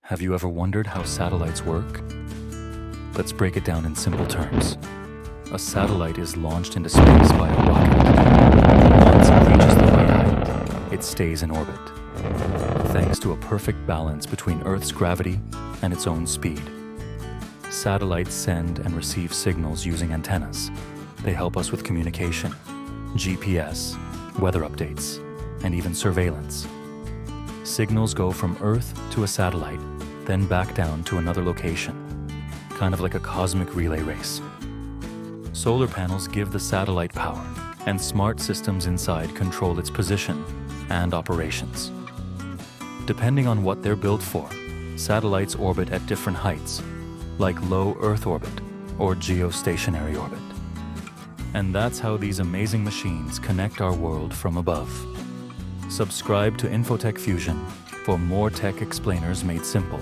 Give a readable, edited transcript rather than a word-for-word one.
Have you ever wondered how satellites work? Let's break it down in simple terms. A satellite is launched into space by a rocket. Once it reaches the right height, it stays in orbit, thanks to a perfect balance between Earth's gravity and its own speed. Satellites send and receive signals using antennas. They help us with communication, GPS, weather updates, and even surveillance. Signals go from Earth to a satellite, then back down to another location, kind of like a cosmic relay race. Solar panels give the satellite power, and smart systems inside control its position and operations. Depending on what they're built for, satellites orbit at different heights, like low Earth orbit or geostationary orbit. And that's how these amazing machines connect our world from above. Subscribe to Infotech Fusion for more tech explainers made simple.